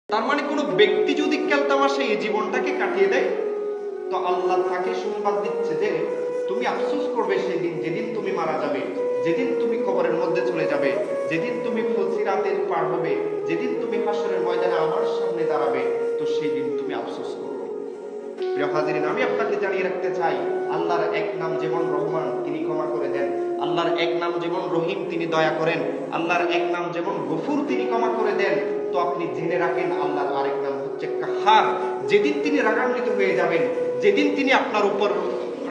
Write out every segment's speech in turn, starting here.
তার মানে কোনো ব্যক্তি যদি কেলতামাশা এই জীবনটাকে কাটিয়ে দেয়, তো আল্লাহ তাকে সংবাদ দিচ্ছে যে তুমি আফসোস করবে সেদিন, যেদিন তুমি মারা যাবে, যেদিন তুমি কবরের মধ্যে চলে যাবে, যেদিন তুমি ফুলসিরাতের পার হবে, যেদিন তুমি হাসরের ময়দানে আমার সামনে দাঁড়াবে, তো সেই দিন তুমি আফসোস করবে। প্রিয় হাজিরিন, আমি আপনাকে জানিয়ে রাখতে চাই, আল্লাহর এক নাম যেমন রহমান, তিনি ক্ষমা করে দেন। আল্লাহর এক নাম যেমন রহিম, তিনি দয়া করেন। আল্লাহর এক নাম যেমন গফুর, তিনি ক্ষমা করে দেন। তো আপনি জেনে রাখেন, আল্লাহর আরেক নাম হচ্ছে কাহার। যেদিন তিনি রাগান্বিত হয়ে যাবেন, যেদিন তিনি আপনার উপর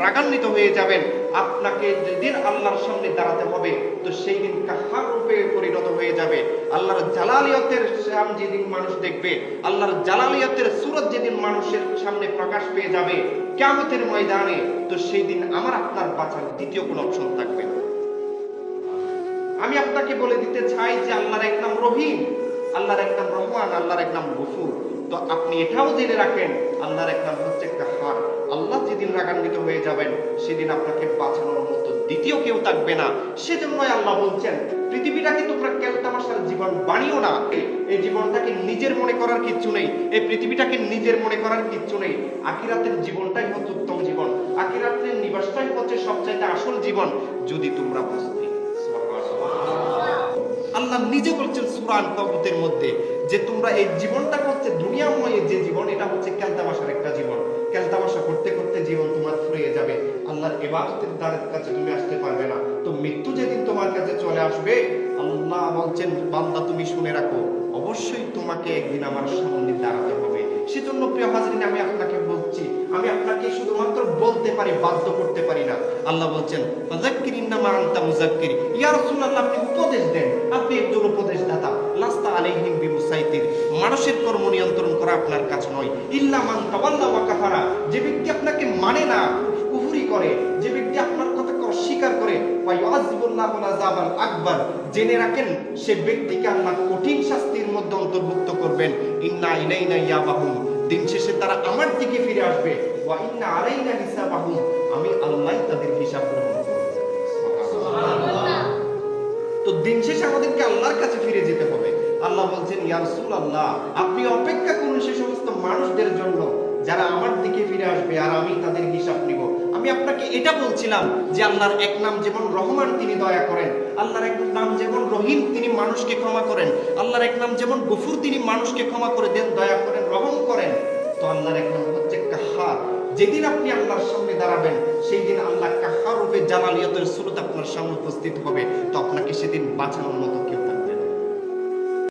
রাগান্বিত হয়ে যাবেন, আপনাকে যেদিন আল্লাহর সামনে দাঁড়াতে হবে, তো সেই দিন কাহার রূপে পরিণত হয়ে যাবে। আল্লাহর জালালিয়তের শান যেদিন মানুষ দেখবে, আল্লাহর জালালিয়তের সূরত যেদিন মানুষের সামনে প্রকাশ পেয়ে যাবে কিয়ামতের ময়দানে, তো সেই দিন আমার আপনার বাঁচার দ্বিতীয় কোনো অপশন থাকবে না। আমি আপনাকে বলে দিতে চাই যে আল্লাহর এক নাম রহিম, আল্লাহর এক নাম রহমান, আল্লাহর এক নাম গফুর। তো আপনি এটাও জেনে রাখেন, আল্লাহর এক নাম হচ্ছে কাহার। আল্লাহ যেদিন রাগান্বিত হয়ে যাবেন, সেদিন আপনাকে বাঁচানোর মতো দ্বিতীয় কেউ থাকবে না। সেজন্যই আল্লাহ বলছেন, পৃথিবীটাকে তোমরা কেলতামাশার জীবন বানিও না। এই জীবনটাকে নিজের মনে করার কিচ্ছু নেই, এই পৃথিবীটাকে নিজের মনে করার কিচ্ছু নেই। আখিরাতের জীবনটাই হচ্ছে উত্তম জীবন, আখিরাতের নিবাসটাই হচ্ছে সবচাইতে আসল জীবন, যদি তোমরা বুঝতে। আল্লাহ নিজে বলছেন সূরা আনকাবুতের মধ্যে যে তোমরা এই জীবনটা হচ্ছে দুনিয়াময় যে জীবন, এটা হচ্ছে কেলতামাশার একটা জীবন। কেলতামাশা করতে করতে জীবন তোমার ফুরিয়ে যাবে, আল্লাহর ইবাদতের দ্বারের কাছে তুমি আসতে পারবে না। তো মৃত্যু যেদিন তোমার কাছে চলে আসবে, আল্লাহ বলছেন, বান্দা তুমি শুনে রাখো, অবশ্যই তোমাকে একদিন আমার সামনে দাঁড়াতে হবে। সেজন্য প্রিয় হাজরিন, আমি আপনাকে বলছি, আমি আপনাকে শুধুমাত্র বলতে পারি, বাধ্য করতে পারি না। আল্লাহ বলছেন, ফাযাক্কির ইন্নামা আনতা মুযাক্কির। ইয়া রাসূলুল্লাহ, আপনি উপদেশ দেন, আপনি একজন উপদেশদাতা। লাস্তা আলাইহিম বিমুসাইতির, মানুষের কর্ম নিয়ন্ত্রণ করা আপনার কাজ নয়। ইল্লা মান তাওয়াল্লা ওয়া কাফারা, যে ব্যক্তি আপনাকে মানে না, কুফরি করে, যে ব্যক্তি আপনার কথাকে অস্বীকার করে, ওয়া ইউআযিবুল্লাহুল আযাবাল আকবার, জেনে রাখেন সে ব্যক্তিকে আল্লাহ কঠিন শাস্তির মধ্যে অন্তর্ভুক্ত করবেন। ইন্না ইলাইনা ইয়াবাহুম, দিন শেষে তারা আমার দিকে ফিরে আসবে। ওয়া ইন্না আলাইনা হিসাবাহুম, আমি আল্লাহ তাদের হিসাব গ্রহণ করব। সুবহানাল্লাহ। তো দিন শেষে আমাদেরকে আল্লাহর কাছে ফিরে যেতে হবে। আল্লাহ বলছেন, ইয়া রাসূলুল্লাহ, আপনি অপেক্ষা করুন সেই সমস্ত মানুষদের জন্য যারা আমার দিকে ফিরে আসবে, আর আমি তাদের হিসাব নিব। আমি আপনাকে এটা বলছিলাম যে আল্লাহর এক নাম যেমন রহমান, তিনি দয়া করেন। আল্লাহর এক নাম যেমন রহিম, তিনি মানুষকে ক্ষমা করেন। আল্লাহর এক নাম যেমন গফুর, তিনি মানুষকে ক্ষমা করে দেন, দয়া করেন, রহম করেন। তো আল্লাহর এক নাম হচ্ছে কাহার। যেদিন আপনি আল্লাহর সামনে দাঁড়াবেন, সেই দিন আল্লাহ কাহার রূপে জালালিয়াতের সূরত আপনার সামনে উপস্থিত হবে। তো আপনাকে সেদিন বাঁচানোর মতো কেউ